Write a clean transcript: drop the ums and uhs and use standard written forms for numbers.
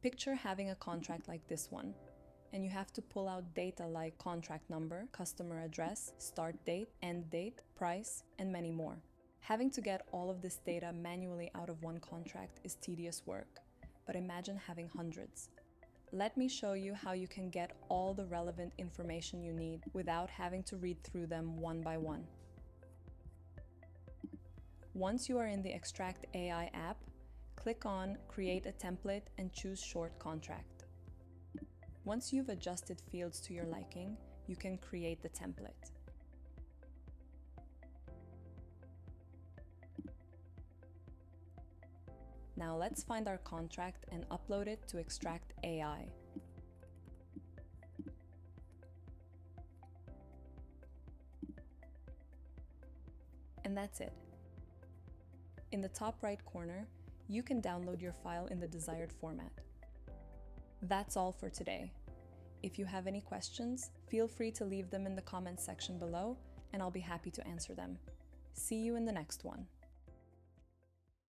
Picture having a contract like this one, and you have to pull out data like contract number, customer address, start date, end date, price, and many more. Having to get all of this data manually out of one contract is tedious work, but imagine having hundreds. Let me show you how you can get all the relevant information you need without having to read through them one by one. Once you are in the Extract AI app, click on Create a Template and choose Short Contract. Once you've adjusted fields to your liking, you can create the template. Now let's find our contract and upload it to Extract AI. And that's it. In the top right corner, you can download your file in the desired format. That's all for today. If you have any questions, feel free to leave them in the comments section below, and I'll be happy to answer them. See you in the next one.